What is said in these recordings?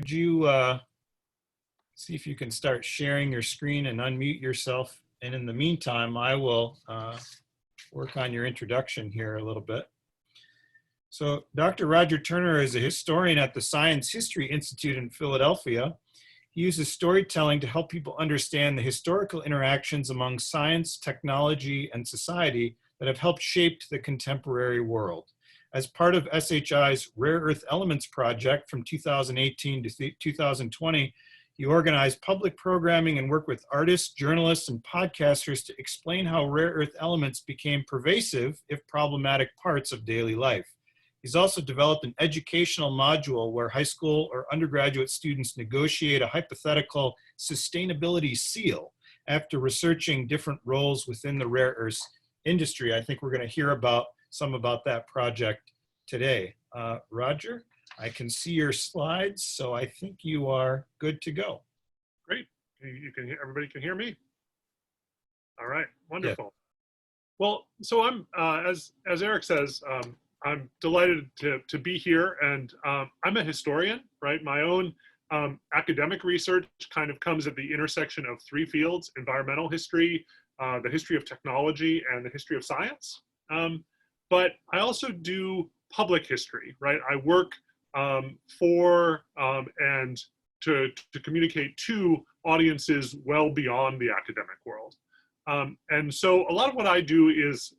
Would you see if you can start sharing your screen and unmute yourself? And in the meantime, I will work on your introduction here a little bit. So Dr. Roger Turner is a historian at the Science History Institute in Philadelphia. He uses storytelling to help people understand the historical interactions among science, technology, and society that have helped shape the contemporary world. As part of SHI's Rare Earth Elements project from 2018 to 2020, he organized public programming and worked with artists, journalists, and podcasters to explain how rare earth elements became pervasive, if problematic, parts of daily life. He's also developed an educational module where high school or undergraduate students negotiate a hypothetical sustainability seal after researching different roles within the rare earths industry. I think we're going to hear about some about that project today. Roger, I can see your slides, so I think you are good to go. Great. You can hear, everybody can hear me? All right, wonderful. Yeah. Well, so I'm, as Eric says, I'm delighted to be here, and I'm a historian, right? My own academic research kind of comes at the intersection of three fields: environmental history, the history of technology, and the history of science. But I also do public history, right? I work for and to communicate to audiences well beyond the academic world. And so a lot of what I do is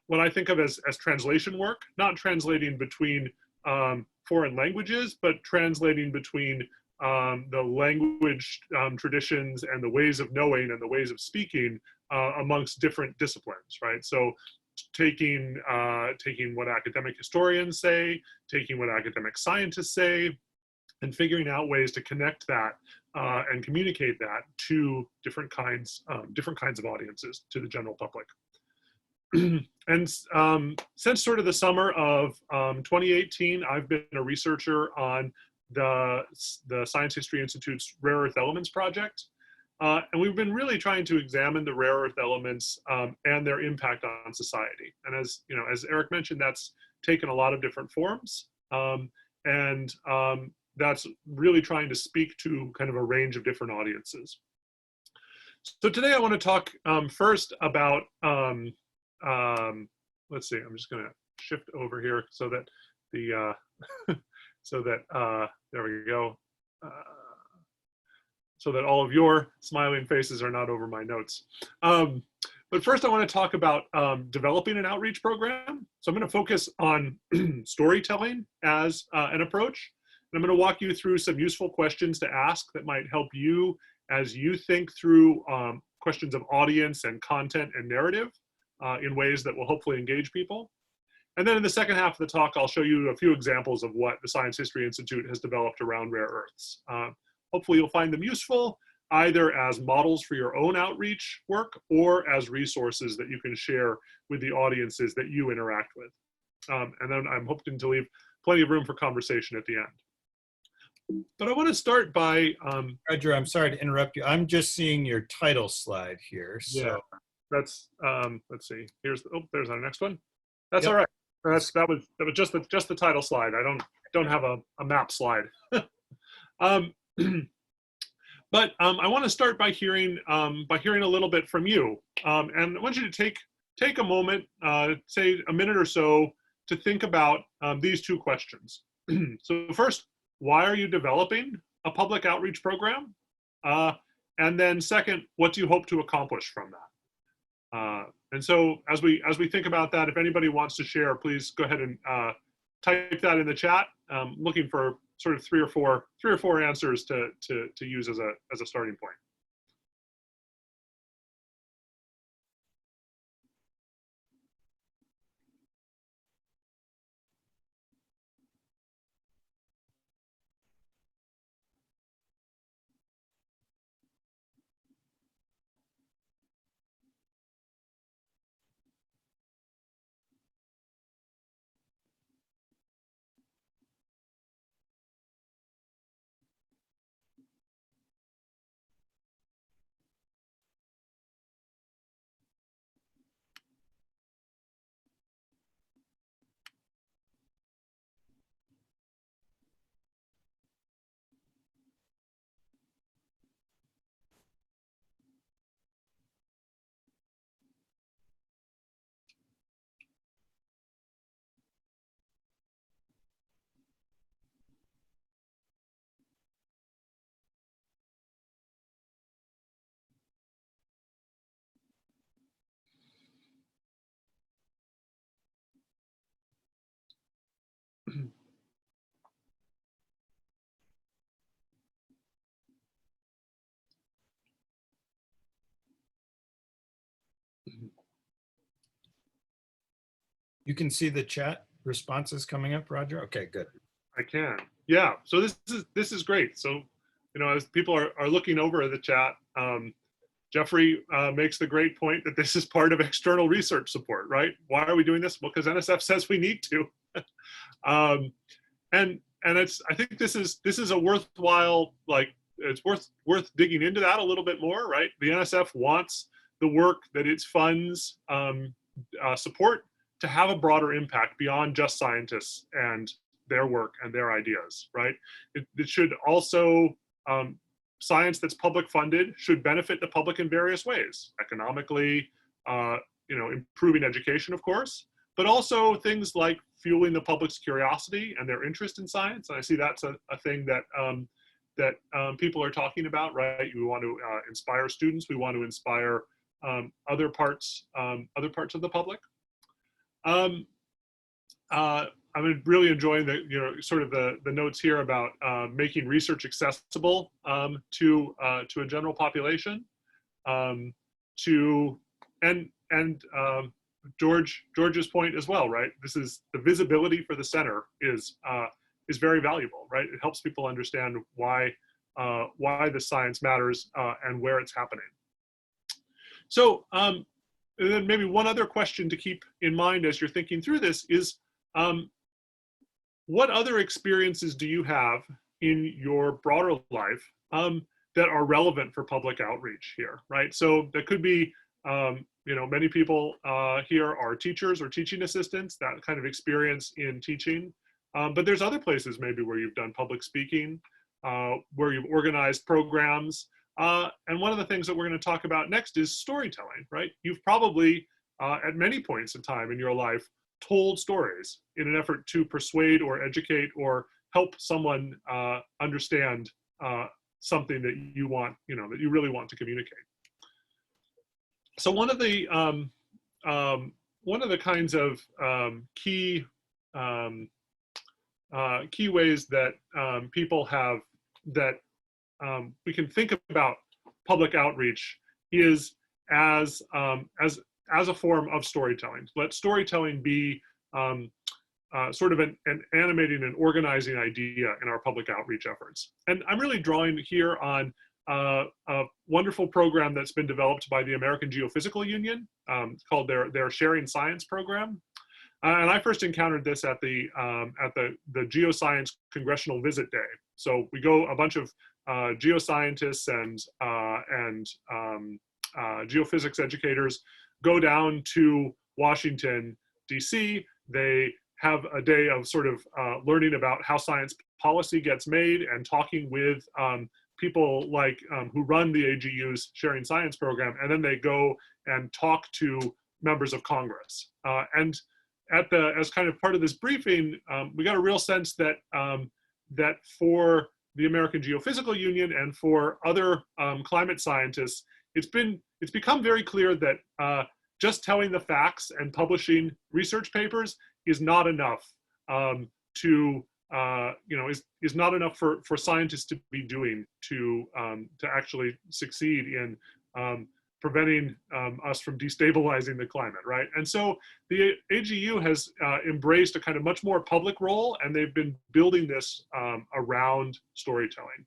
what I think of as translation work, not translating between foreign languages, but translating between the language traditions and the ways of knowing and the ways of speaking amongst different disciplines, right? So taking what academic historians say, taking what academic scientists say, and figuring out ways to connect that and communicate that to different kinds of audiences, to the general public. And since sort of the summer of 2018, I've been a researcher on the Science History Institute's Rare Earth Elements project. And we've been really trying to examine the rare earth elements and their impact on society. And as you know, as Eric mentioned, that's taken a lot of different forms. That's really trying to speak to kind of a range of different audiences. So today I want to talk first about, let's see, I'm just going to shift over here so that the, there we go. So that all of your smiling faces are not over my notes. But first I want to talk about developing an outreach program. So I'm going to focus on storytelling as an approach. And I'm going to walk you through some useful questions to ask that might help you as you think through questions of audience and content and narrative in ways that will hopefully engage people. And then in the second half of the talk, I'll show you a few examples of what the Science History Institute has developed around rare earths. Hopefully you'll find them useful, either as models for your own outreach work or as resources that you can share with the audiences that you interact with. And then I'm hoping to leave plenty of room for conversation at the end. But I want to start by... Roger, I'm sorry to interrupt you. I'm just seeing your title slide here. So. Yeah, that's, let's see, here's, oh, there's our next one. That's Yep. all right. That was just the title slide. I don't have a map slide. But I want to start by hearing a little bit from you, and I want you to take a moment, say a minute or so, to think about these two questions. So first, why are you developing a public outreach program? And then second, what do you hope to accomplish from that? And so as we think about that, if anybody wants to share, please go ahead and type that in the chat. Looking for sort of three or four answers to use as a starting point. You can see the chat responses coming up, Roger? Okay, good. I can. Yeah. So this is great. So, as people are looking over the chat, Jeffrey makes the great point that this is part of external research support, right? Why are we doing this? Well, because NSF says we need to. And I think this is a worthwhile, it's worth digging into that a little bit more, right? The NSF wants the work that its funds support to have a broader impact beyond just scientists and their work and their ideas, right? It should also, science that's public funded should benefit the public in various ways, economically, improving education, of course, but also things like fueling the public's curiosity and their interest in science. And I see that's a thing that people are talking about, right? We want to inspire students. We want to inspire other parts of the public. I'm really enjoying the sort of the notes here about making research accessible to a general population. George's point as well, right? This is the visibility for the center is very valuable, right? It helps people understand why the science matters and where it's happening. So, and then maybe one other question to keep in mind as you're thinking through this is, what other experiences do you have in your broader life that are relevant for public outreach here, right? So that could be, many people here are teachers or teaching assistants, that kind of experience in teaching. But there's other places maybe where you've done public speaking, where you've organized programs. And one of the things that we're going to talk about next is storytelling, right? You've probably, at many points in time in your life, told stories in an effort to persuade or educate or help someone understand something that you want, that you really want to communicate. So one of the kinds of key ways that people have that we can think about public outreach is as a form of storytelling. Let storytelling be sort of an animating and organizing idea in our public outreach efforts. And I'm really drawing here on a wonderful program that's been developed by the American Geophysical Union called their Sharing Science program. And I first encountered this at the Geoscience Congressional Visit Day. So we go, a bunch of geoscientists and geophysics educators go down to Washington, DC. They have a day of sort of learning about how science policy gets made and talking with people like who run the AGU's Sharing Science program, and then they go and talk to members of Congress. And as kind of part of this briefing, we got a real sense that that for the American Geophysical Union and for other climate scientists, it's become very clear that just telling the facts and publishing research papers is not enough is not enough for scientists to be doing to actually succeed in preventing us from destabilizing the climate, right? And so the AGU has embraced a kind of much more public role, and they've been building this around storytelling.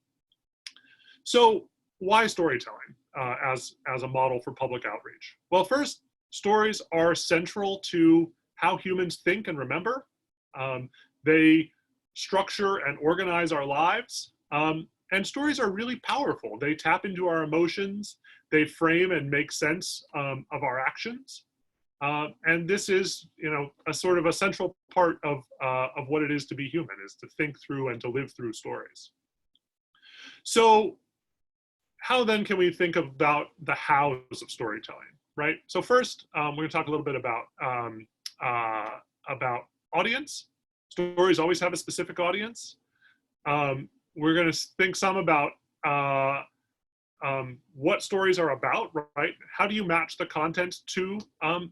So why storytelling as a model for public outreach? Well, first, stories are central to how humans think and remember. They structure and organize our lives. And stories are really powerful. They tap into our emotions. They frame and make sense of our actions. And this is, a sort of a central part of what it is to be human, is to think through and to live through stories. So how then can we think about the hows of storytelling, right? So first, we're going to talk a little bit about audience. Stories always have a specific audience. We're going to think some about what stories are about, right? How do you match the content to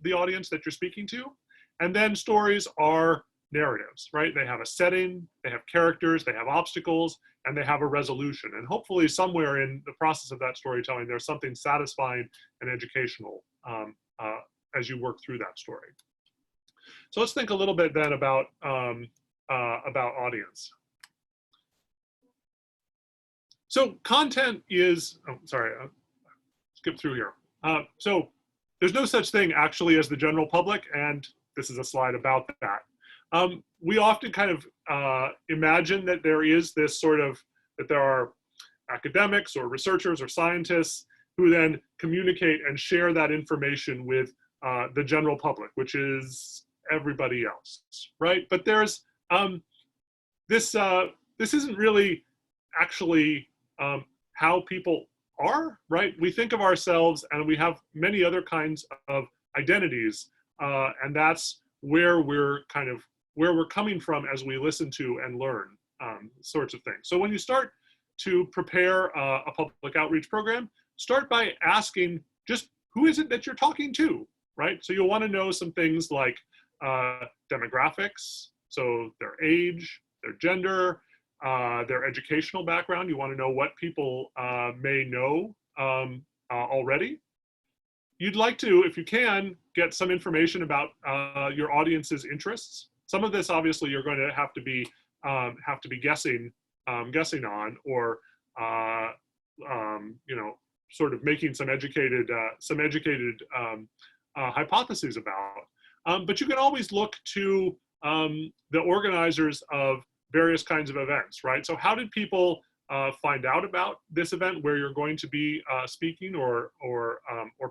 the audience that you're speaking to? And then stories are narratives, right? They have a setting, they have characters, they have obstacles, and they have a resolution. And hopefully somewhere in the process of that storytelling, there's something satisfying and educational as you work through that story. So let's think a little bit then about audience. So content is, oh, sorry, I'll skip through here. So there's no such thing actually as the general public, and this is a slide about that. We often kind of imagine that there is this sort of, that there are academics or researchers or scientists who then communicate and share that information with the general public, which is everybody else, right? But there's this isn't really actually how people are, right? We think of ourselves and we have many other kinds of identities, and that's where we're coming from as we listen to and learn sorts of things. So when you start to prepare a public outreach program, start by asking just who is it that you're talking to, right? So you'll want to know some things like demographics, so their age, their gender, their educational background. You want to know what people may know already. You'd like to, if you can, get some information about your audience's interests. Some of this, obviously, you're going to have to be guessing on, or you know, sort of making some educated hypotheses about. But you can always look to the organizers of various kinds of events, right? So how did people find out about this event where you're going to be speaking or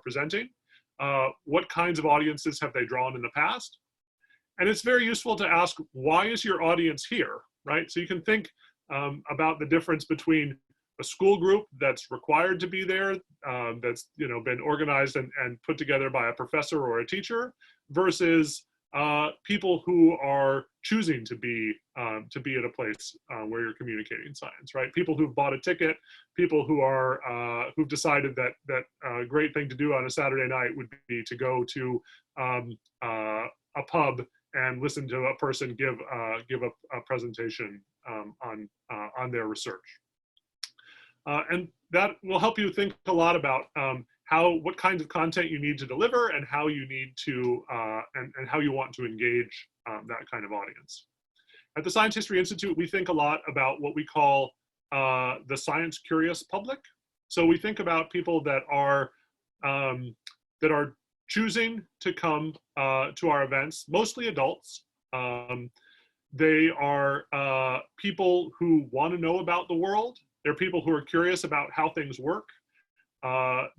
presenting? What kinds of audiences have they drawn in the past? And it's very useful to ask, why is your audience here, right? So you can think about the difference between a school group that's required to be there, that's, you know, been organized and put together by a professor or a teacher, versus people who are choosing to be at a place where you're communicating science, right? People who've bought a ticket, people who are who've decided that a great thing to do on a Saturday night would be to go to a pub and listen to a person give a presentation on their research. And that will help you think a lot about what kinds of content you need to deliver, and how you need to and how you want to engage that kind of audience. At the Science History Institute, we think a lot about what we call the science curious public. So we think about people that are choosing to come to our events, mostly adults. They are people who want to know about the world. They're people who are curious about how things work.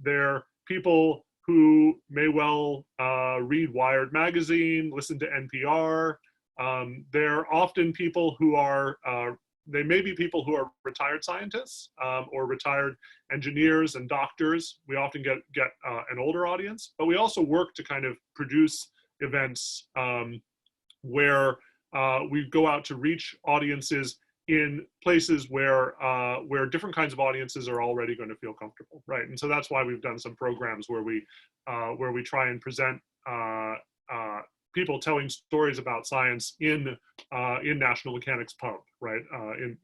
They're people who may well read Wired magazine, listen to NPR. They're often people who are, they may be people who are retired scientists or retired engineers and doctors. We often get an older audience, but we also work to kind of produce events where we go out to reach audiences in places where different kinds of audiences are already going to feel comfortable, right? And so that's why we've done some programs where we try and present people telling stories about science in National Mechanics Pub, right?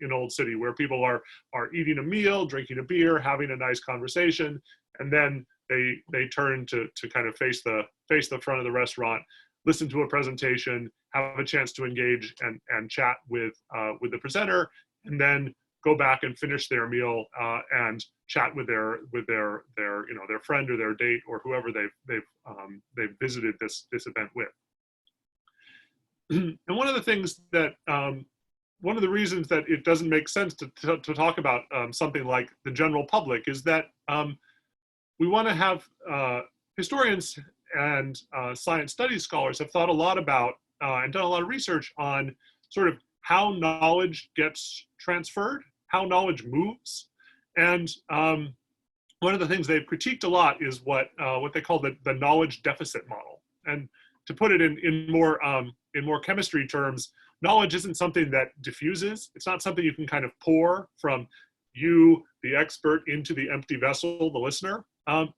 In Old City, where people are eating a meal, drinking a beer, having a nice conversation, and then they turn to kind of face the front of the restaurant, listen to a presentation, have a chance to engage and chat with the presenter, and then go back and finish their meal and chat with their you know, their friend or their date or whoever they've visited this event with. And one of the things that one of the reasons that it doesn't make sense to talk about something like the general public is that we want to have historians and science studies scholars have thought a lot about and done a lot of research on sort of how knowledge gets transferred, how knowledge moves. And one of the things they've critiqued a lot is what they call the knowledge deficit model. And to put it in more chemistry terms, knowledge isn't something that diffuses. It's not something you can kind of pour from you, the expert, into the empty vessel, the listener.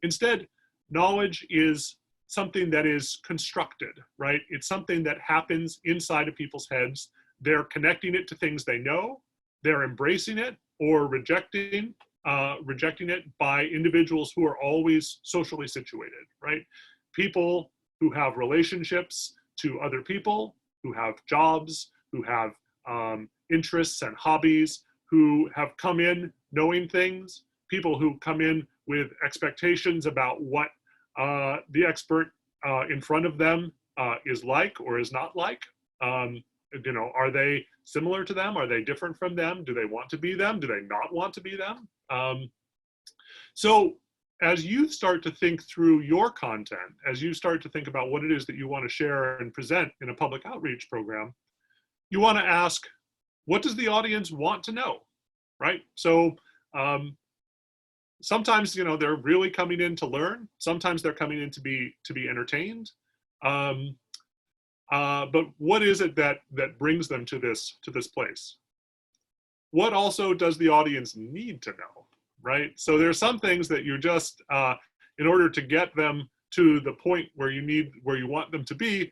Instead, knowledge is something that is constructed, right? It's something that happens inside of people's heads. They're connecting it to things they know. They're embracing it or rejecting it by individuals who are always socially situated, right? People who have relationships to other people who have jobs, who have interests and hobbies, who have come in knowing things, people who come in with expectations about what the expert in front of them is like or is not like. You know, are they similar to them? Are they different from them? Do they want to be them? Do they not want to be them? So as you start to think through your content, as you start to think about what it is that you want to share and present in a public outreach program, you want to ask, what does the audience want to know, right? So sometimes, you know, they're really coming in to learn. Sometimes they're coming in to be entertained. But what is it that brings them to this place? What also does the audience need to know, right? So there's some things that you just, in order to get them to the point where you want them to be,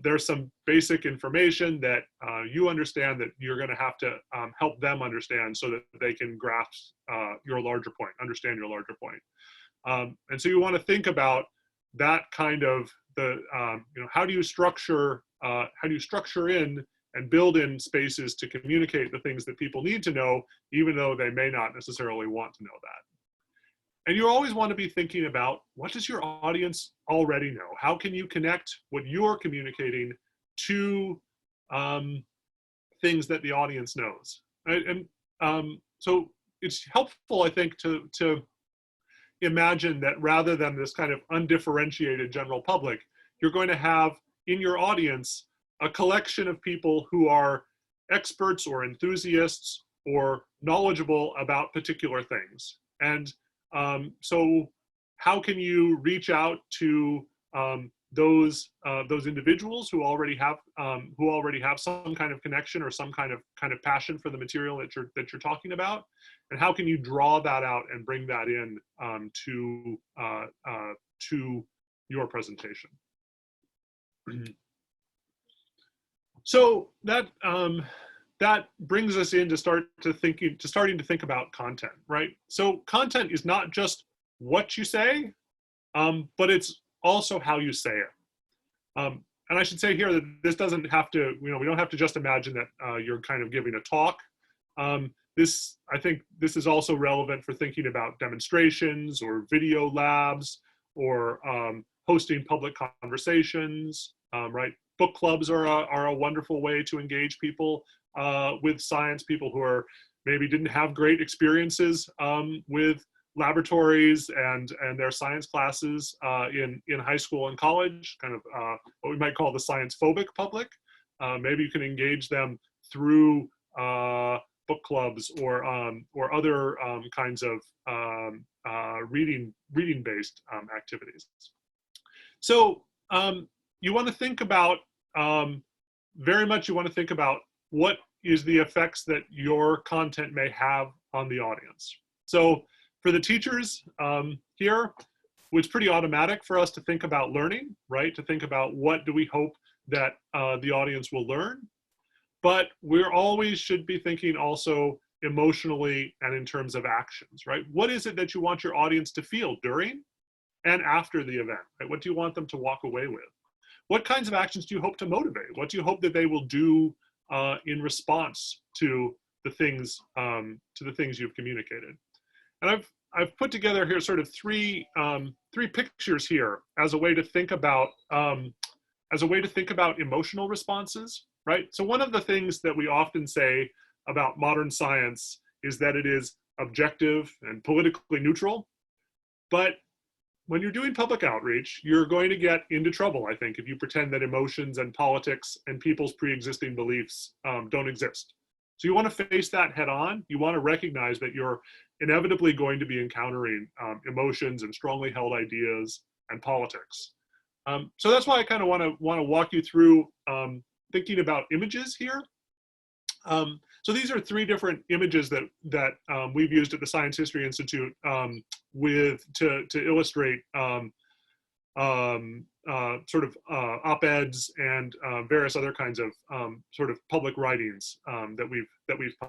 there's some basic information that you understand that you're going to have to help them understand so that they can grasp your larger point, understand your larger point. And so you want to think about that kind of you know, how do you structure in and build in spaces to communicate the things that people need to know, even though they may not necessarily want to know that. And you always want to be thinking about, what does your audience already know? How can you connect what you're communicating to things that the audience knows, right? And so it's helpful, I think, to imagine that rather than this kind of undifferentiated general public, you're going to have in your audience a collection of people who are experts or enthusiasts or knowledgeable about particular things. And so how can you reach out to those individuals who already have some kind of connection or some kind of passion for the material that you're talking about, and how can you draw that out and bring that in to your presentation? So that brings us in to starting to think about content, right? So content is not just what you say, but it's also how you say it. And I should say here that this doesn't have to, you know, we don't have to just imagine that you're kind of giving a talk. I think this is also relevant for thinking about demonstrations or video labs or hosting public conversations, right? Book clubs are a wonderful way to engage people with science, people who are maybe didn't have great experiences with laboratories and their science classes in high school and college, kind of what we might call the science phobic public. Maybe you can engage them through book clubs or other kinds of reading-based activities. So you want to think about very much. You want to think about what is the effects that your content may have on the audience. So for the teachers here, it's pretty automatic for us to think about learning, right? To think about what do we hope that the audience will learn. But we're always should be thinking also emotionally and in terms of actions, right? What is it that you want your audience to feel during and after the event, right? What do you want them to walk away with? What kinds of actions do you hope to motivate? What do you hope that they will do in response to the things you've communicated? And I've put together here sort of three pictures here as a way to think about emotional responses, right? So one of the things that we often say about modern science is that it is objective and politically neutral. But when you're doing public outreach, you're going to get into trouble, I think, if you pretend that emotions and politics and people's pre-existing beliefs don't exist. So you want to face that head on. You want to recognize that you're inevitably going to be encountering emotions and strongly held ideas and politics. So that's why I kind of want to walk you through thinking about images here. So these are three different images that we've used at the Science History Institute to illustrate sort of op-eds and various other kinds of sort of public writings that we've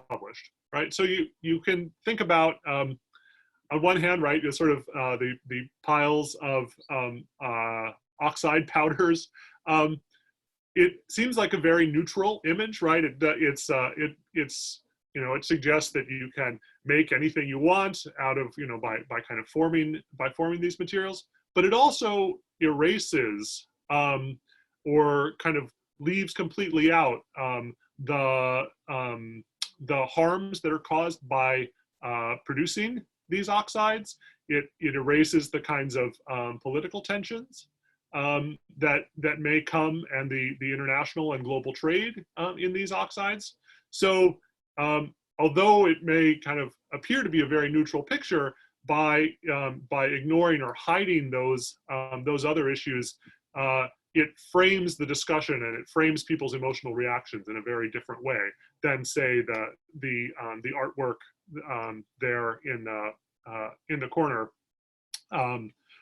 published, right? So you can think about on one hand, right, sort of the piles of oxide powders. it seems like a very neutral image, right? It's it suggests that you can make anything you want out of, by kind of forming these materials, but it also erases or kind of leaves completely out the harms that are caused by producing these oxides. It erases the kinds of political tensions that may come, and the international and global trade in these oxides. So although it may kind of appear to be a very neutral picture, by ignoring or hiding those other issues, it frames the discussion and it frames people's emotional reactions in a very different way than, say, the artwork there in the corner,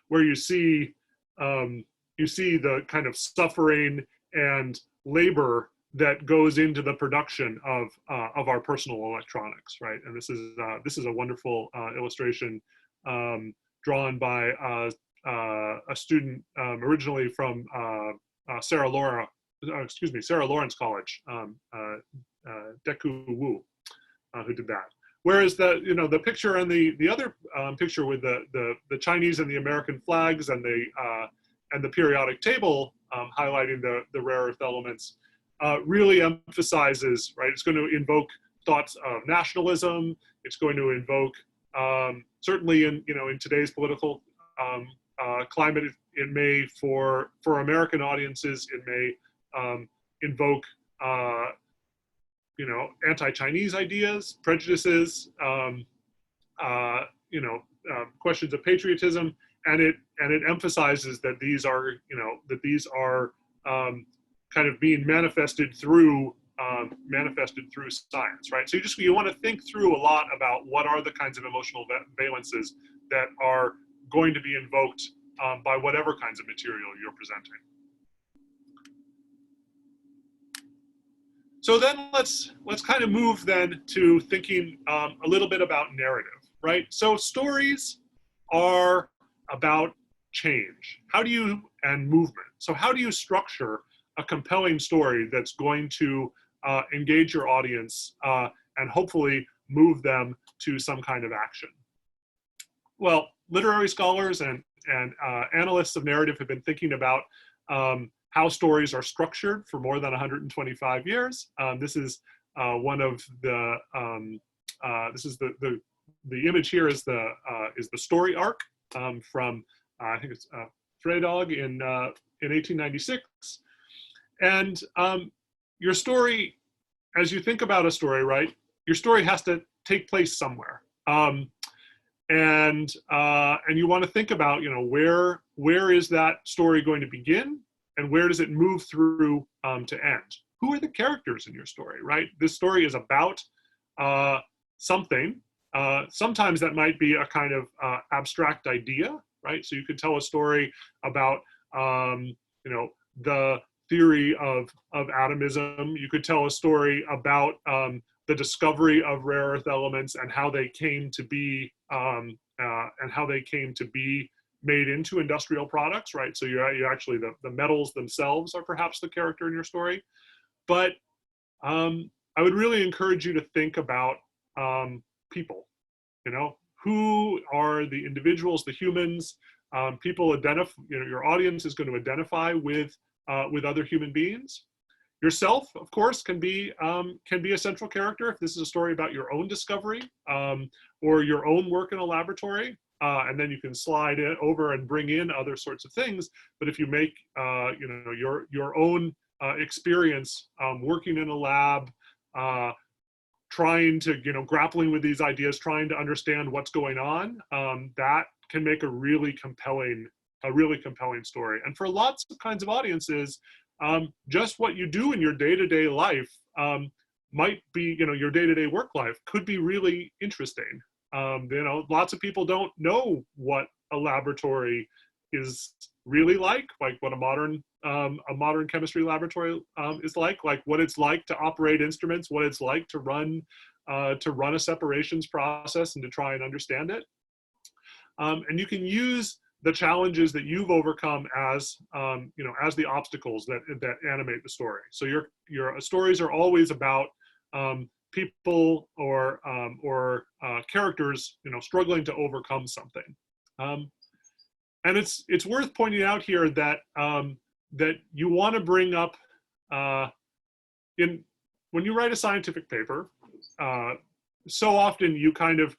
where you see the kind of suffering and labor that goes into the production of our personal electronics, right? And this is a wonderful illustration drawn by a student originally from Sarah Lawrence College, Deku Wu, who did that. Whereas the picture and the other picture with the Chinese and the American flags and the periodic table highlighting the rare earth elements really emphasizes, right? It's going to invoke thoughts of nationalism. It's going to invoke certainly in today's political climate, it may for American audiences, it may invoke anti-Chinese ideas, prejudices, questions of patriotism, and it emphasizes that these are kind of being manifested through science, right? So you want to think through a lot about what are the kinds of emotional valences that are going to be invoked by whatever kinds of material you're presenting. So then let's kind of move then to thinking a little bit about narrative, right? So stories are about change. And movement. So how do you structure a compelling story that's going to engage your audience and hopefully move them to some kind of action? Well, literary scholars and analysts of narrative have been thinking about how stories are structured for more than 125 years. This is one of the the image here is the story arc from I think it's Freitag in 1896. And your story, as you think about a story, right? Your story has to take place somewhere, and you want to think about where is that story going to begin, and where does it move through to end? Who are the characters in your story, right? This story is about something. Sometimes that might be a kind of abstract idea, right? So you could tell a story about the theory of atomism. You could tell a story about the discovery of rare earth elements and how they came to be made into industrial products, right? So you actually, the metals themselves are perhaps the character in your story. But I would really encourage you to think about people. Who are the individuals, the humans? People identify. Your audience is going to identify with other human beings. Yourself, of course, can be a central character if this is a story about your own discovery or your own work in a laboratory. And then you can slide it over and bring in other sorts of things. But if you make your own experience working in a lab, trying to grappling with these ideas, trying to understand what's going on, that can make a really compelling story. And for lots of kinds of audiences, just what you do in your day-to-day life might be, your day-to-day work life could be really interesting. Lots of people don't know what a laboratory is really like what a modern chemistry laboratory is like what it's like to operate instruments, what it's like to run a separations process and to try and understand it. And you can use the challenges that you've overcome as as the obstacles that animate the story. So your stories are always about people or characters struggling to overcome something. And it's worth pointing out here that that you want to bring up when you write a scientific paper, so often you kind of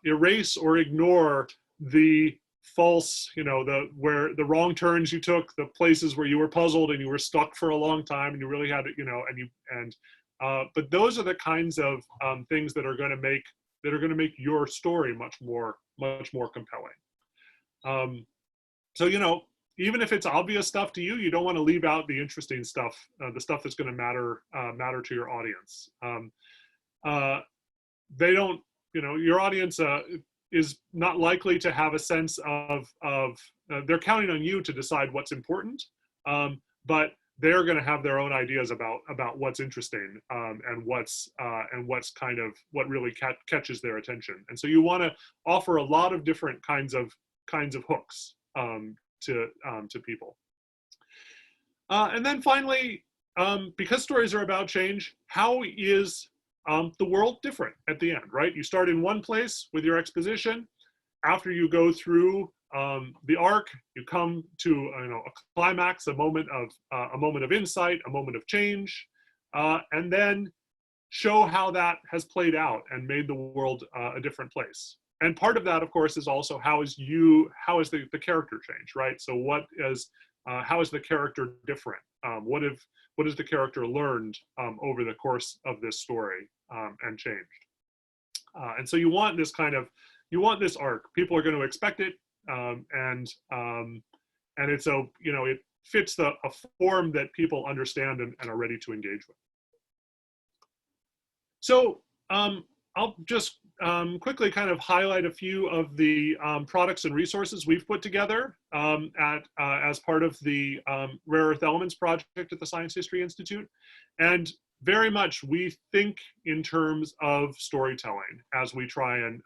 erase or ignore the false, the wrong turns you took, the places where you were puzzled and you were stuck for a long time and you really had to, but those are the kinds of things that are going to make your story much more compelling. So even if it's obvious stuff to you, you don't want to leave out the interesting stuff, the stuff that's going to matter to your audience. They don't, your audience is not likely to have a sense of they're counting on you to decide what's important, but they're going to have their own ideas about what's interesting and what's kind of what really catches their attention. And so you want to offer a lot of different kinds of hooks to people. And then finally, because stories are about change, how is the world different at the end, right? You start in one place with your exposition. After you go through the arc, you come to a climax, a moment of insight, a moment of change, and then show how that has played out and made the world a different place. And part of that, of course, is also how is the character change, right? So how is the character different? What has the character learned over the course of this story and changed? And so you want this arc. People are going to expect it, and it's it fits a form that people understand and are ready to engage with. So I'll just quickly kind of highlight a few of the products and resources we've put together as part of the Rare Earth Elements project at the Science History Institute. And very much we think in terms of storytelling as we try and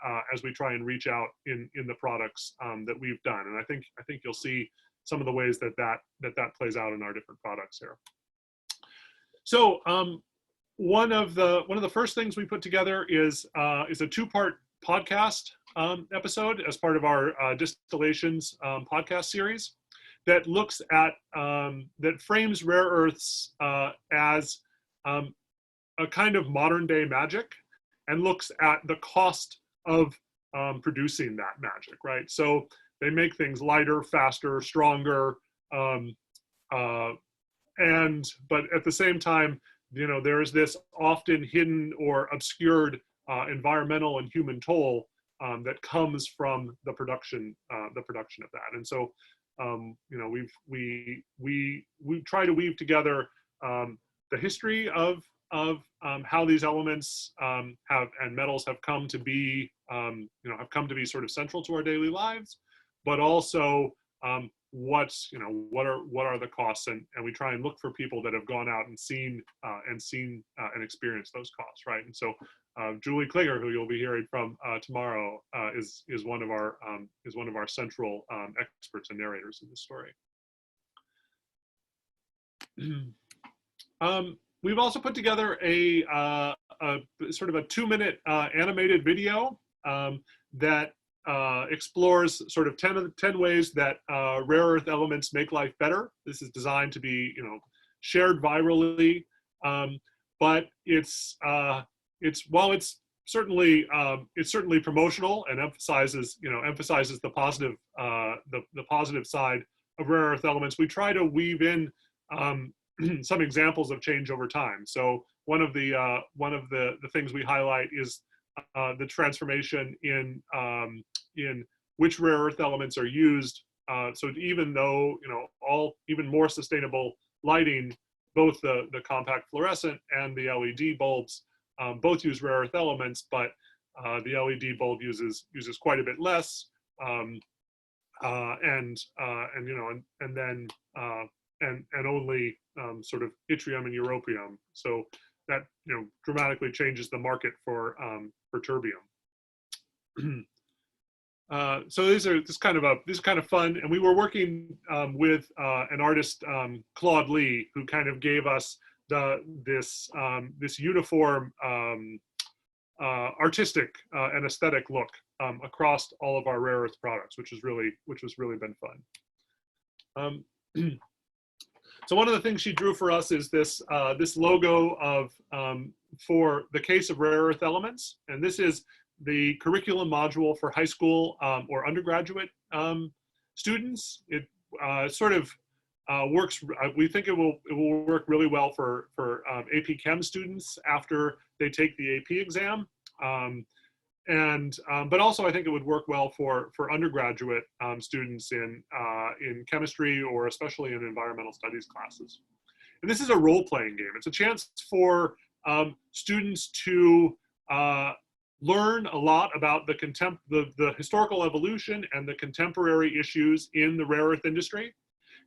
reach out in the products that we've done. And I think you'll see some of the ways that plays out in our different products here. So one of the first things we put together is a two-part podcast episode as part of our Distillations podcast series that looks at that frames rare earths as a kind of modern day magic and looks at the cost of producing that magic, right? So they make things lighter, faster, stronger, but at the same time, there is this often hidden or obscured environmental and human toll that comes from the production of that. And so, we try to weave together the history of how these elements and metals have come to be, sort of central to our daily lives, but also what are the costs, and we try and look for people that have gone out and seen and experienced those costs, right? And so Julie Klinger, who you'll be hearing from tomorrow, is one of our central experts and narrators in this story. We've also put together a sort of a 2-minute animated video that explores sort of 10 ways that rare earth elements make life better. This is designed to be shared virally, but while it's certainly promotional and emphasizes the positive the positive side of rare earth elements, we try to weave in some examples of change over time. So one of the things we highlight is the transformation in which rare earth elements are used. So even though even more sustainable lighting, both the compact fluorescent and the LED bulbs both use rare earth elements, but the LED bulb uses quite a bit less, and only sort of yttrium and europium. So that dramatically changes the market for terbium. So this is kind of fun, and we were working with an artist, Claude Lee, who kind of gave us this uniform artistic and aesthetic look across all of our rare earth products, which was really been fun. So one of the things she drew for us is this logo of for the case of rare earth elements, and this is the curriculum module for high school or undergraduate students. It sort of works. We think it will work really well for AP Chem students after they take the AP exam, but also I think it would work well for undergraduate students in chemistry, or especially in environmental studies classes. And this is a role-playing game. It's a chance for students to learn a lot about the historical evolution and the contemporary issues in the rare earth industry.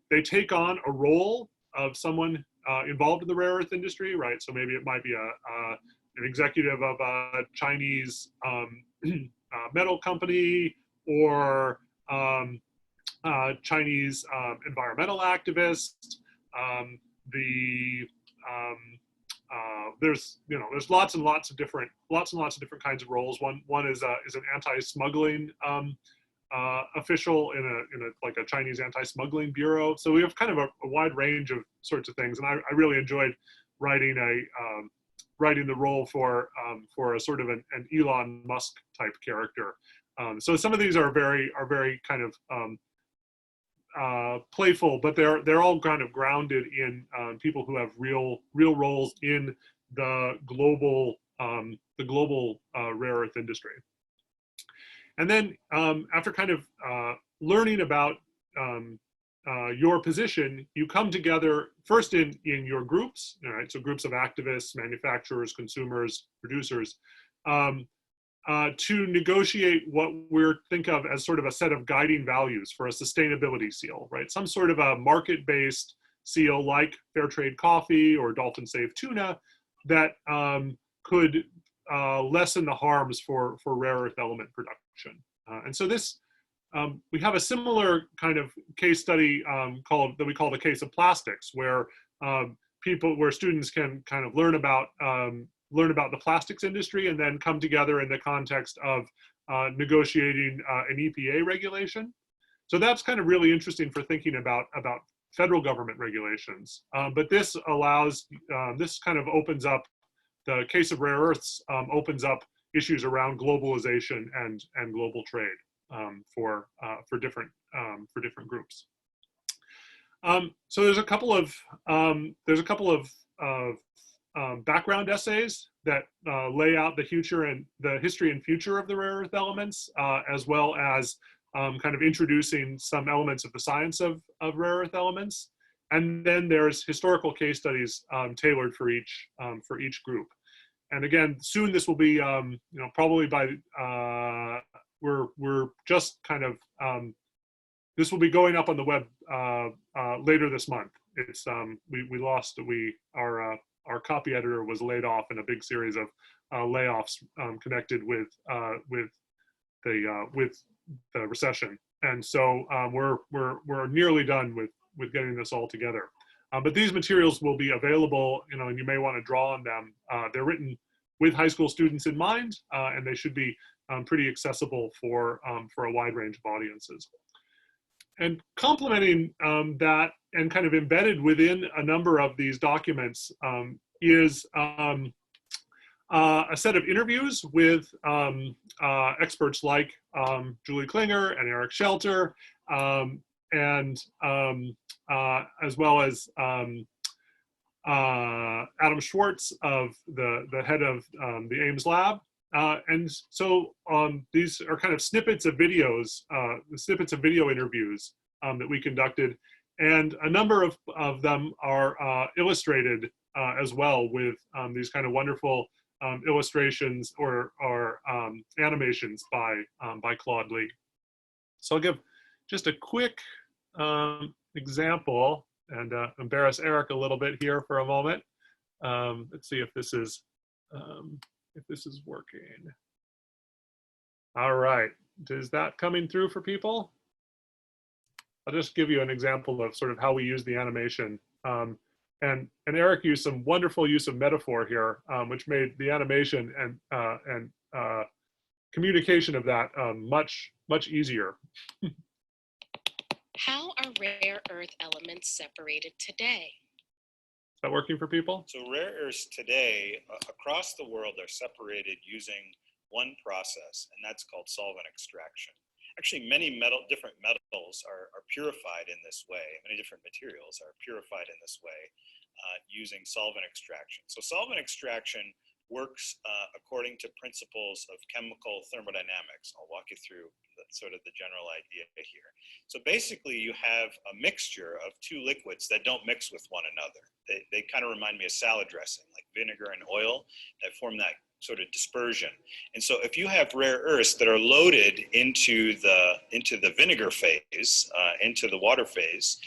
They take on a role of someone involved in the rare earth industry, right? So maybe it might be an executive of a Chinese metal company, or Chinese environmental activist. There's lots and lots of different kinds of roles. One is an anti-smuggling official in a Chinese anti-smuggling bureau. So we have kind of a wide range of sorts of things, and I really enjoyed writing the role for a sort of an Elon Musk type character. So some of these are very kind of playful, but they're all kind of grounded in people who have real roles in the global rare earth industry. And then after kind of learning about your position, you come together first in your groups, all right? So groups of activists, manufacturers, consumers, producers, to negotiate what we think of as sort of a set of guiding values for a sustainability seal, right? Some sort of a market-based seal like fair trade coffee or dolphin safe tuna that could lessen the harms for rare earth element production. And so this, we have a similar kind of case study that we call the case of plastics, where students can kind of learn about the plastics industry and then come together in the context of negotiating an EPA regulation. So that's kind of really interesting for thinking about federal government regulations. But this allows, this kind of opens up, the case of rare earths opens up issues around globalization and global trade for different groups. So there's a couple of background essays that lay out the history and future of the rare earth elements, as well as kind of introducing some elements of the science of rare earth elements. And then there's historical case studies tailored for each group. And again, soon this will be, probably by, we're just kind of, this will be going up on the web later this month. It's our copy editor was laid off in a big series of layoffs connected with the recession, and so we're nearly done with getting this all together. But these materials will be available, and you may want to draw on them. They're written with high school students in mind, and they should be pretty accessible for a wide range of audiences. And complementing that, and kind of embedded within a number of these documents, is a set of interviews with experts like Julie Klinger and Eric Shelter, and as well as Adam Schwartz, of the head of the Ames Lab. And so these are kind of snippets of videos, video interviews that we conducted, and a number of them are illustrated as well with these kind of wonderful illustrations or animations by Claude Lee. So I'll give just a quick example and embarrass Eric a little bit here for a moment. Let's see if this is working. All right. is that coming through for people? I'll just give you an example of sort of how we use the animation. And Eric used some wonderful use of metaphor here, which made the animation and communication of that much easier. How are rare earth elements separated today? Is that working for people? So rare earths today across the world are separated using one process, and that's called solvent extraction. Actually, many different metals are purified in this way. Many different materials are purified in this way using solvent extraction. So solvent extraction works according to principles of chemical thermodynamics. I'll walk you through sort of the general idea here. So basically, you have a mixture of two liquids that don't mix with one another. They kind of remind me of salad dressing, like vinegar and oil, that form that sort of dispersion. And so if you have rare earths that are loaded into the vinegar phase, into the water phase,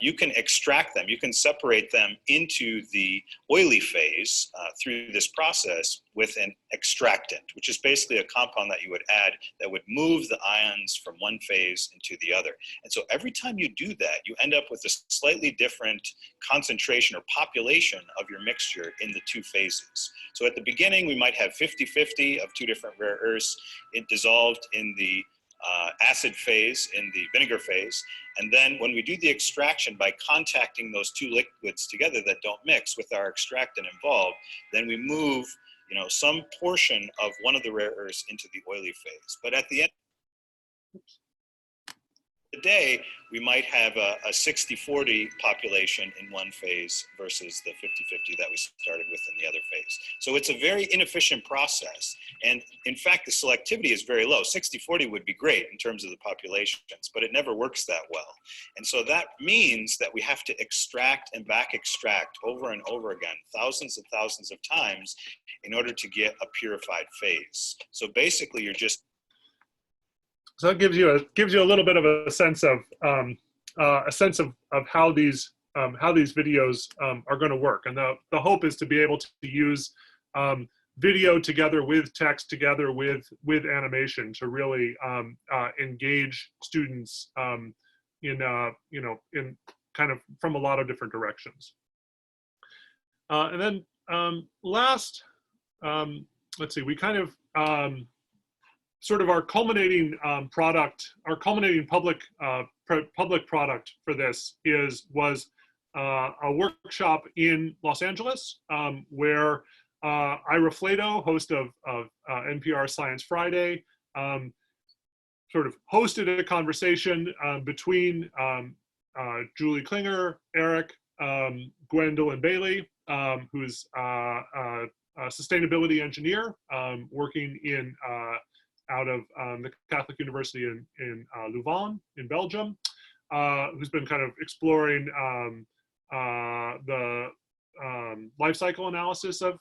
you can extract them. You can separate them into the oily phase through this process with an extractant, which is basically a compound that you would add that would move the ions from one phase into the other. And so every time you do that, you end up with a slightly different concentration or population of your mixture in the two phases. So at the beginning, we might have 50-50 of two different rare earths. It dissolved in the acid phase, in the vinegar phase. And then when we do the extraction by contacting those two liquids together that don't mix with our extractant involved, then we move, you know, some portion of one of the rare earths into the oily phase. But at the end of the day, we might have a 60-40 population in one phase versus the 50-50 that we started with in the other phase. So it's a very inefficient process. And in fact, the selectivity is very low. 60-40 would be great in terms of the populations, but it never works that well. And so that means that we have to extract and back extract over and over again, thousands and thousands of times in order to get a purified phase. So basically you're just So it gives you a little bit of a sense of how these videos are going to work, and the hope is to be able to use video together with text, together with animation, to really engage students in kind of from a lot of different directions. And then last, let's see, we kind of sort of our culminating product, our culminating public product for this was a workshop in Los Angeles where Ira Flato, host of NPR Science Friday, sort of hosted a conversation between Julie Klinger, Eric, Gwendolyn Bailey, who's a sustainability engineer working in out of the Catholic University in Louvain in Belgium, who's been kind of exploring the life cycle analysis of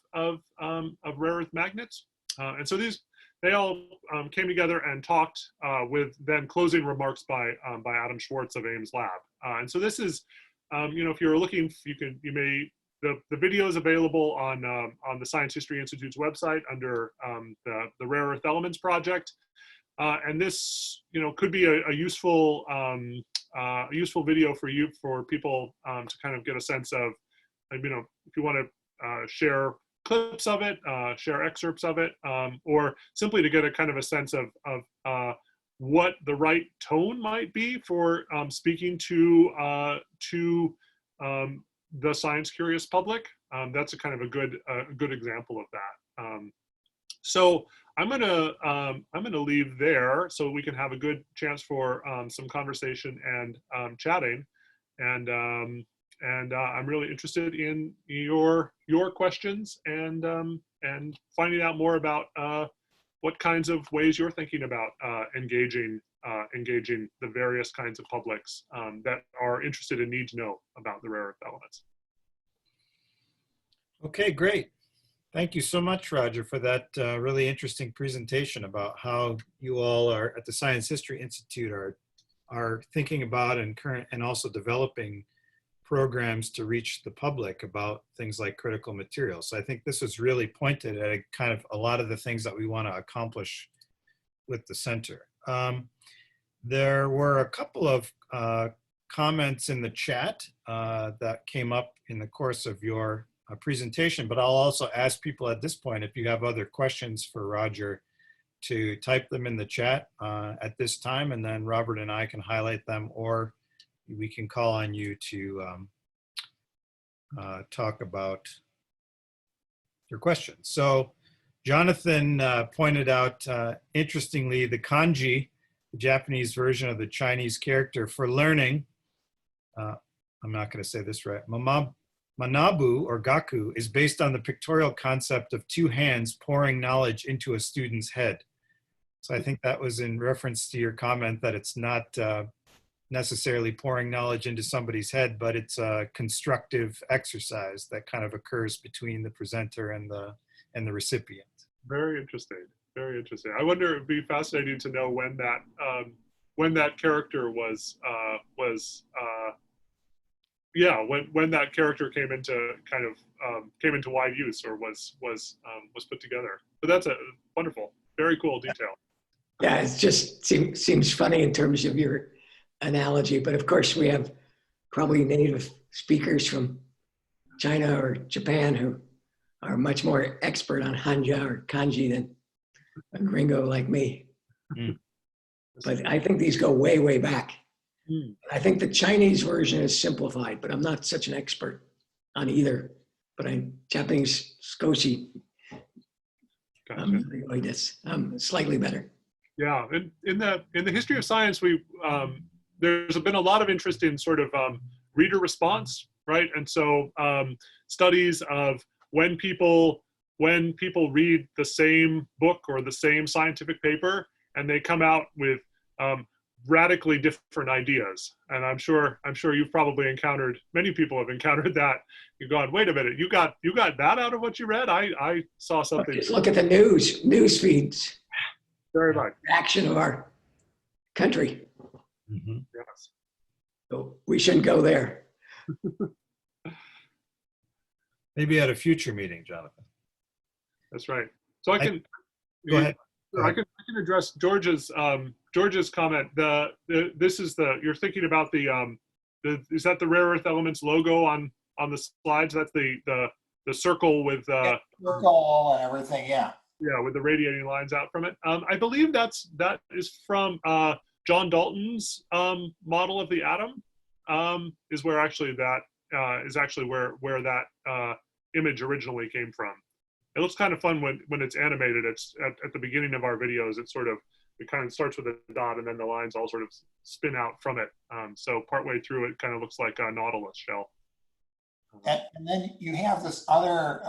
rare earth magnets. And so they all came together and talked with then closing remarks by Adam Schwartz of Ames Lab. And so this is, if you're looking, the video is available on the Science History Institute's website under the Rare Earth Elements Project, and this could be a useful video for people to kind of get a sense of, if you want to share clips of it, share excerpts of it, or simply to get a kind of a sense of what the right tone might be for speaking to the science curious public. That's a kind of a good example of that. So I'm gonna leave there so we can have a good chance for some conversation and chatting, and I'm really interested in your questions and finding out more about what kinds of ways you're thinking about engaging the various kinds of publics that are interested and need to know about the rare earth elements. Okay, great. Thank you so much, Roger, for that really interesting presentation about how you all are at the Science History Institute are thinking about and also developing programs to reach the public about things like critical materials. So I think this was really pointed at kind of a lot of the things that we want to accomplish with the center. There were a couple of comments in the chat that came up in the course of your presentation, but I'll also ask people at this point, if you have other questions for Roger, to type them in the chat at this time, and then Robert and I can highlight them, or we can call on you to talk about your questions. So Jonathan pointed out, interestingly, the kanji, the Japanese version of the Chinese character for learning, I'm not going to say this right, Manabu or Gaku, is based on the pictorial concept of two hands pouring knowledge into a student's head. So I think that was in reference to your comment that it's not necessarily pouring knowledge into somebody's head, but it's a constructive exercise that kind of occurs between the presenter and the recipient. Very interesting. Very interesting. I wonder, it'd be fascinating to know when that character was when that character came into came into wide use or was put together. But that's a wonderful, very cool detail. Yeah, it just seems funny in terms of your analogy, but of course we have probably native speakers from China or Japan who are much more expert on Hanja or Kanji than a gringo like me. Mm. But I think these go way, way back. Mm. I think the Chinese version is simplified, but I'm not such an expert on either. But Japanese Skoshi, slightly better. Yeah, in the history of science, there's been a lot of interest in sort of reader response, right? And so studies of when people read the same book or the same scientific paper, and they come out with radically different ideas. And I'm sure you've probably encountered, many people have encountered that. You've gone, wait a minute, you got that out of what you read? I saw something. Just look at the news feeds. Very much. Action of our country. Mm-hmm. Yes. So we shouldn't go there. Maybe at a future meeting, Jonathan. That's right. So I can go ahead. I can address George's comment. This is you're thinking about is that the rare earth elements logo on the slides? That's the circle with circle and everything. Yeah. Yeah, with the radiating lines out from it. I believe that is from John Dalton's model of the atom. Is where actually that where that image originally came from. It looks kind of fun when it's animated. It's at the beginning of our videos. It kind of starts with a dot and then the lines all sort of spin out from it. So partway through, it kind of looks like a Nautilus shell. And then you have this other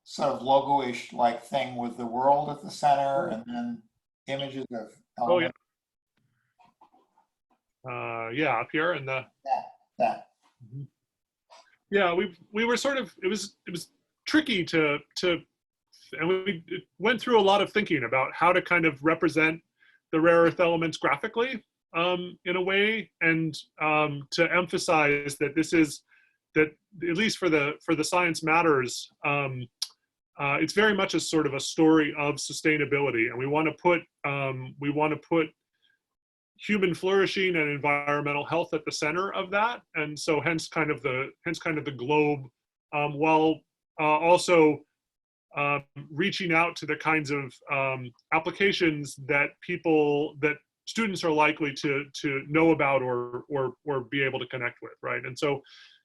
sort of logo-ish like thing with the world at the center, and then images of elements. Oh yeah. Up here in the that. Mm-hmm. Yeah, we were sort of, it was tricky to and we went through a lot of thinking about how to kind of represent the rare earth elements graphically in a way, and to emphasize that that at least for the Science Matters, it's very much a sort of a story of sustainability, and we want to put human flourishing and environmental health at the center of that, and so hence kind of the globe, while also reaching out to the kinds of applications that students are likely to know about or be able to connect with, right? And so,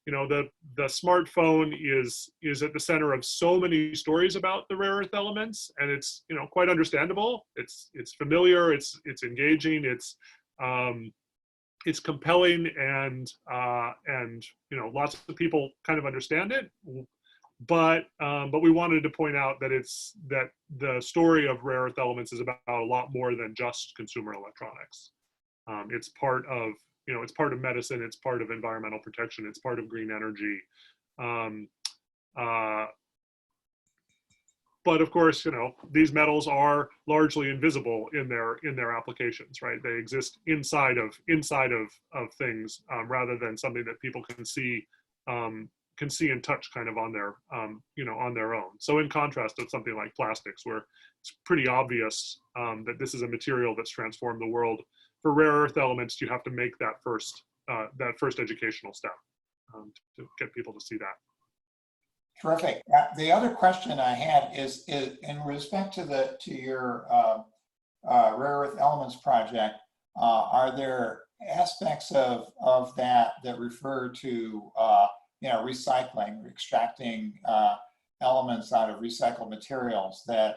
the smartphone is at the center of so many stories about the rare earth elements, and it's quite understandable. It's familiar. It's engaging. It's compelling, and lots of people kind of understand it. But we wanted to point out that the story of rare earth elements is about a lot more than just consumer electronics. It's part of it's part of medicine. It's part of environmental protection. It's part of green energy. But of course, these metals are largely invisible in their applications, right? They exist inside of things rather than something that people can see can see and touch kind of on their on their own. So in contrast to something like plastics, where it's pretty obvious that this is a material that's transformed the world. For rare earth elements, you have to make that first educational step to get people to see that. Terrific. The other question I had is in respect to your rare earth elements project. Are there aspects of that refer to recycling, extracting elements out of recycled materials? That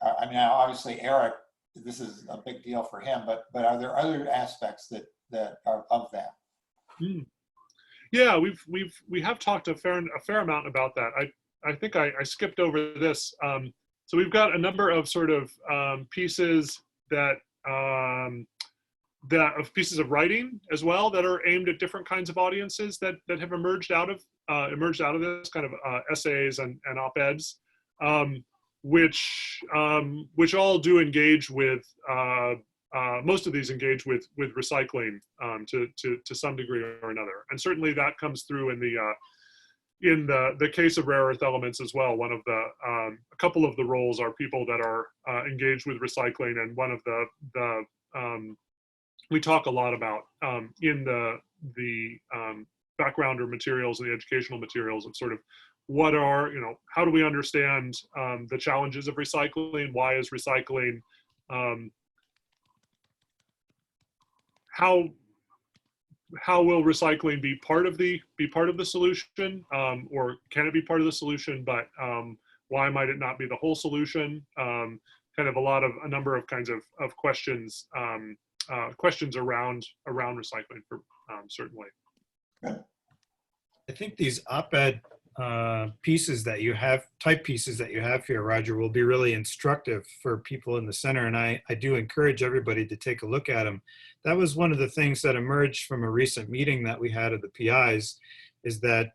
I mean, obviously, Eric, this is a big deal for him. But are there other aspects that are of that? Yeah, we have talked a fair amount about that. I think I skipped over this. So we've got a number of sort of pieces of pieces of writing as well that are aimed at different kinds of audiences that have emerged out of this kind of essays and op-eds, which all do engage with. Most of these engage with recycling to some degree or another, and certainly that comes through in the case of rare earth elements as well. One of the a couple of the roles are people that are engaged with recycling, and one of the we talk a lot about in the backgrounder materials and the educational materials of sort of what are, how do we understand the challenges of recycling? Why is recycling how will recycling be part of the solution, or can it be part of the solution? But why might it not be the whole solution? Kind of a number of kinds of questions questions around recycling for certainly. I think these op-ed pieces that you have, type pieces that you have here, Roger, will be really instructive for people in the center. And I do encourage everybody to take a look at them. That was one of the things that emerged from a recent meeting that we had of the PIs, is that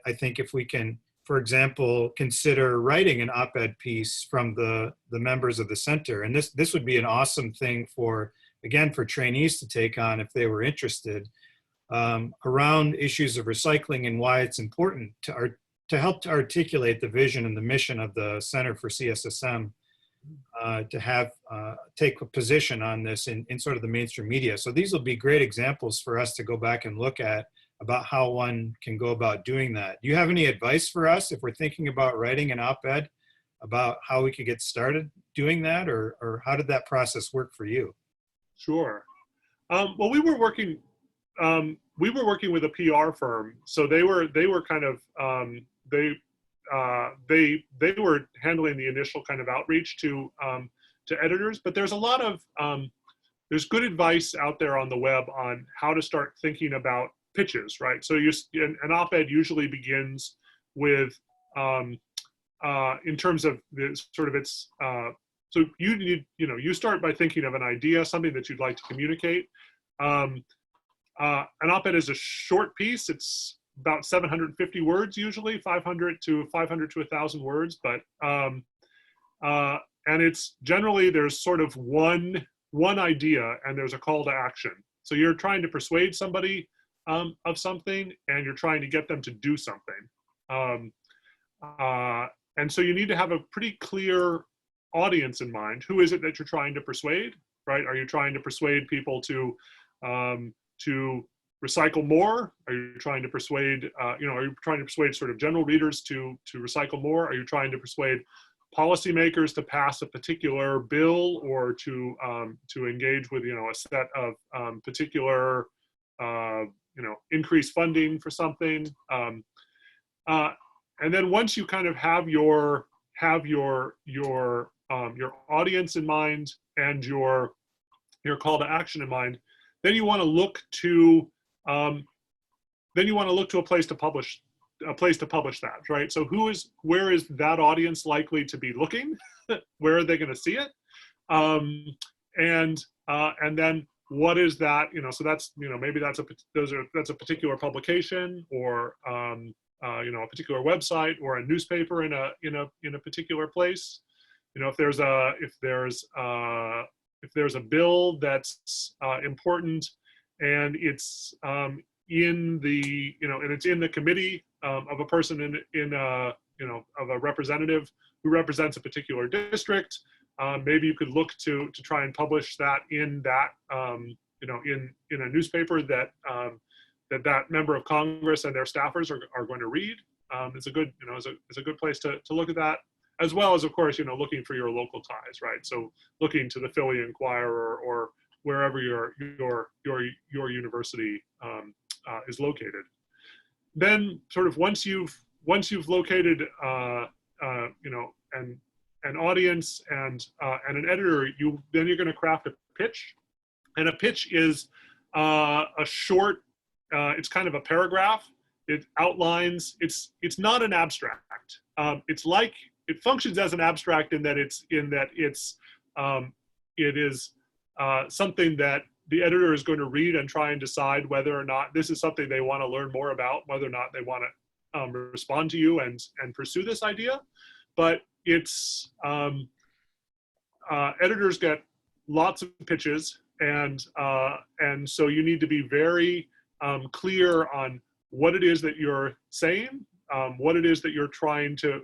I think if we can, for example, consider writing an op-ed piece from the members of the center. And this would be an awesome thing for, again, for trainees to take on if they were interested. Around issues of recycling and why it's important to help to articulate the vision and the mission of the Center for CSSM, to have take a position on this in sort of the mainstream media. So these will be great examples for us to go back and look at about how one can go about doing that. Do you have any advice for us if we're thinking about writing an op-ed about how we could get started doing that, or how did that process work for you? Sure. Well, we were working with a PR firm, so they were kind of they were handling the initial kind of outreach to editors. But there's a lot of there's good advice out there on the web on how to start thinking about pitches, right? So an op-ed usually begins with in terms of the sort of its so you start by thinking of an idea, something that you'd like to communicate. An op-ed is a short piece. It's about 750 words, usually 500 to 1,000 words. But and it's generally, there's sort of one idea and there's a call to action. So you're trying to persuade somebody of something, and you're trying to get them to do something. And so you need to have a pretty clear audience in mind. Who is it that you're trying to persuade, right? Are you trying to persuade people to recycle more? Are you trying to persuade, are you trying to persuade sort of general readers to recycle more? Are you trying to persuade policymakers to pass a particular bill, or to engage with, a set of particular, increased funding for something? And then once you kind of have your audience in mind and your call to action in mind, then you want to look to a place to publish that, right? So where is that audience likely to be looking? Where are they going to see it? And then what is that? So that's, maybe that's a particular publication, or a particular website, or a newspaper in a particular place. If there's a bill that's important, and it's in the and it's in the committee a person in a, of a representative who represents a particular district. Maybe you could look to try and publish that in that, in a newspaper that that member of Congress and their staffers are going to read. It's a good, it's a good place to look at that, as well as, of course, looking for your local ties, right? So looking to the Philly Inquirer or wherever your university is located. Then, sort of once you've located, an audience and an editor, then you're going to craft a pitch, and a pitch is a short. It's kind of a paragraph. It outlines. It's not an abstract. It functions as an abstract in that it is something that the editor is going to read and try and decide whether or not this is something they want to learn more about, whether or not they want to respond to you and pursue this idea. But it's editors get lots of pitches, and so you need to be very clear on what it is that you're saying, what it is that you're trying to,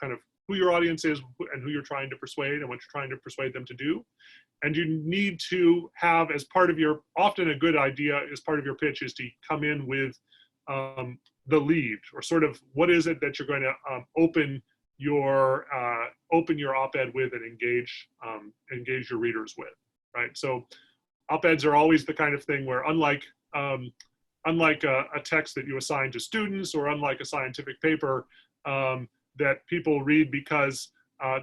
kind of who your audience is and who you're trying to persuade and what you're trying to persuade them to do. And you need to have, as part of your, often a good idea as part of your pitch is to come in with the lead, or sort of what is it that you're going to open your op-ed with and engage your readers with, right? So op-eds are always the kind of thing where, unlike a text that you assign to students, or unlike a scientific paper that people read because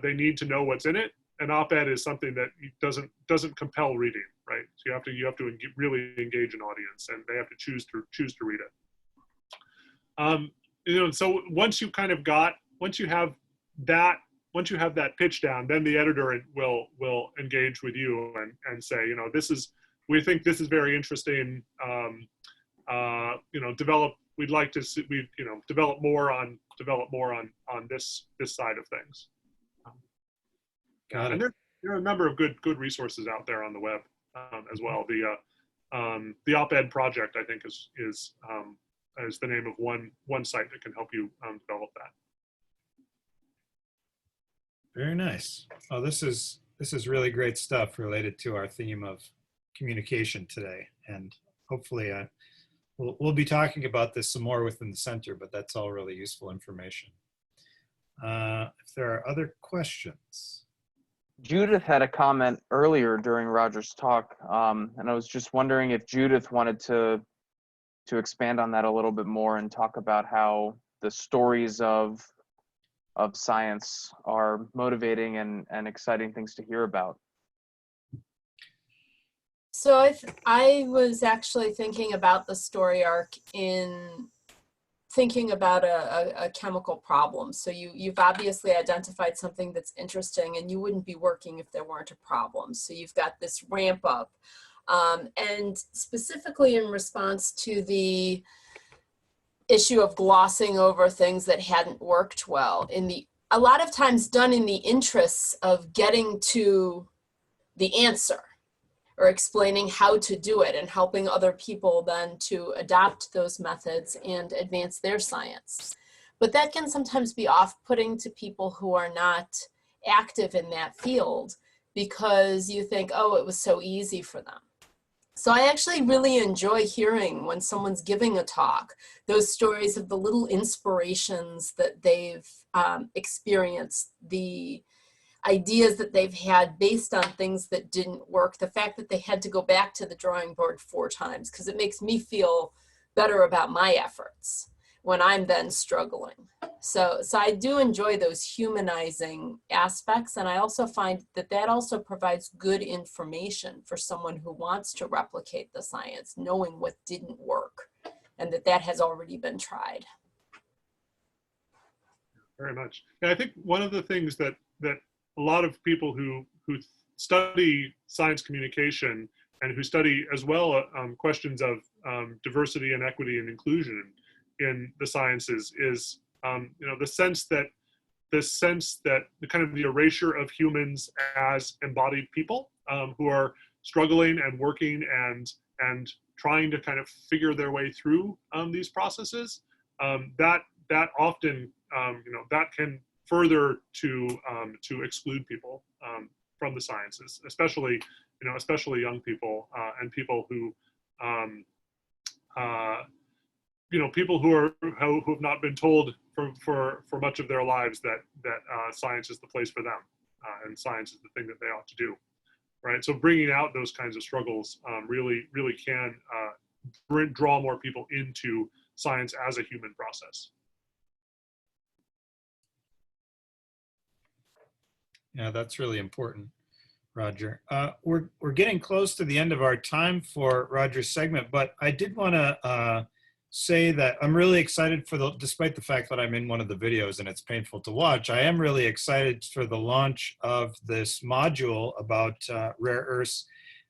they need to know what's in it, an op-ed is something that doesn't compel reading, right? So you have to really engage an audience, and they have to choose to read it. So once you have that pitch down, then the editor will engage with you and say, we think this is very interesting. We'd like to see, develop more on this side of things. Got it. And there are a number of good resources out there on the web as well. The op-ed project, I think, is the name of one site that can help you develop that. Very nice. Oh, this is really great stuff related to our theme of communication today, and hopefully we'll be talking about this some more within the center, but that's all really useful information. If there are other questions. Judith had a comment earlier during Roger's talk, and I was just wondering if Judith wanted to expand on that a little bit more and talk about how the stories of science are motivating and exciting things to hear about. So I was actually thinking about the story arc in thinking about a chemical problem. So you've obviously identified something that's interesting, and you wouldn't be working if there weren't a problem. So you've got this ramp up. And specifically in response to the issue of glossing over things that hadn't worked well, a lot of times done in the interests of getting to the answer, or explaining how to do it and helping other people then to adopt those methods and advance their science. But that can sometimes be off-putting to people who are not active in that field, because you think, oh, it was so easy for them. So I actually really enjoy hearing, when someone's giving a talk, those stories of the little inspirations that they've experienced, the ideas that they've had based on things that didn't work, the fact that they had to go back to the drawing board 4 times, because it makes me feel better about my efforts when I'm then struggling. So I do enjoy those humanizing aspects, and I also find that also provides good information for someone who wants to replicate the science, knowing what didn't work and that has already been tried. Very much. And I think one of the things that a lot of people who study science communication and who study as well questions of diversity and equity and inclusion in the sciences is the sense that the kind of the erasure of humans as embodied people who are struggling and working and trying to kind of figure their way through these processes. that often, that can further to exclude people from the sciences, especially young people and people who people who have not been told for much of their lives that science is the place for them, and science is the thing that they ought to do, right? So bringing out those kinds of struggles really can draw more people into science as a human process. Yeah, that's really important, Roger. We're getting close to the end of our time for Roger's segment, but I did want to say that I'm really excited despite the fact that I'm in one of the videos and it's painful to watch, I am really excited for the launch of this module about rare earths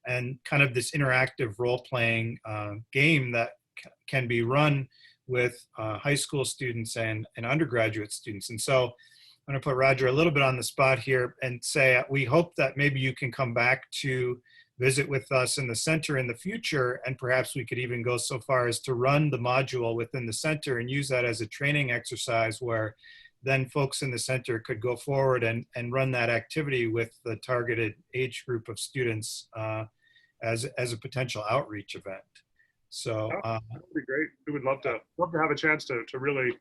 and kind of this interactive role-playing game that can be run with high school students and undergraduate students. And so I'm going to put Roger a little bit on the spot here and say we hope that maybe you can come back to visit with us in the center in the future, and perhaps we could even go so far as to run the module within the center and use that as a training exercise where then folks in the center could go forward and run that activity with the targeted age group of students as a potential outreach event. So that would be great. We would love to have a chance to really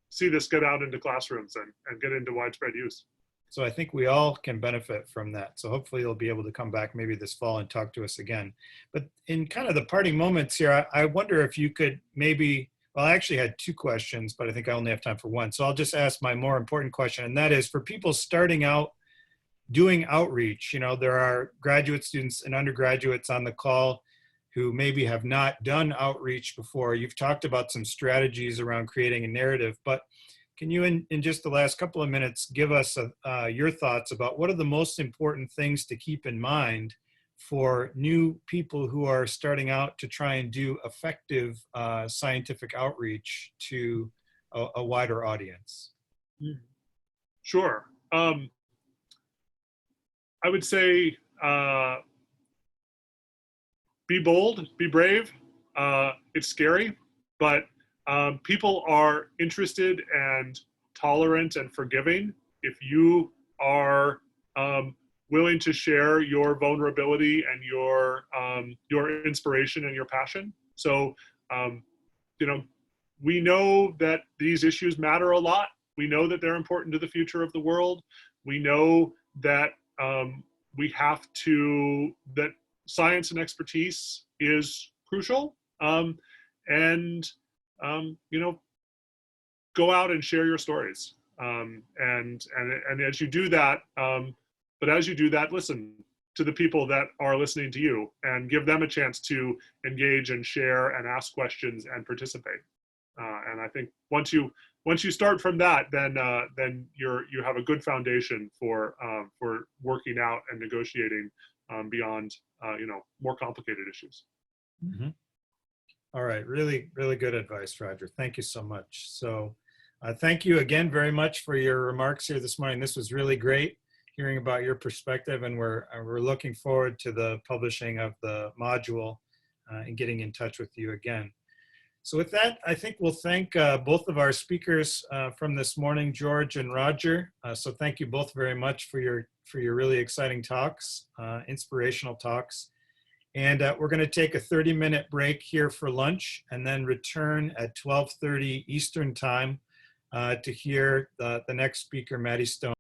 see this get out into classrooms and get into widespread use. So I think we all can benefit from that. So hopefully you'll be able to come back maybe this fall and talk to us again. But in kind of the parting moments here, I wonder if you could maybe, well, I actually had two questions, but I think I only have time for one. So I'll just ask my more important question, and that is for people starting out doing outreach, there are graduate students and undergraduates on the call who maybe have not done outreach before. You've talked about some strategies around creating a narrative, but can you, in just the last couple of minutes, give us your thoughts about what are the most important things to keep in mind for new people who are starting out to try and do effective scientific outreach to a wider audience? Sure. I would say be bold, be brave. It's scary, but people are interested and tolerant and forgiving if you are willing to share your vulnerability and your inspiration and your passion. So, we know that these issues matter a lot. We know that they're important to the future of the world. We know that that science and expertise is crucial. Go out and share your stories. And as you do that, listen to the people that are listening to you and give them a chance to engage and share and ask questions and participate. And I think once you start from that, then you have a good foundation for working out and negotiating beyond more complicated issues. Mm-hmm. All right, really, really good advice, Roger. Thank you so much. So thank you again very much for your remarks here this morning. This was really great hearing about your perspective, and we're looking forward to the publishing of the module and getting in touch with you again. So with that, I think we'll thank both of our speakers from this morning, George and Roger. So thank you both very much for your really exciting talks, inspirational talks. And we're going to take a 30-minute break here for lunch and then return at 12:30 Eastern Time to hear the next speaker, Maddie Stone.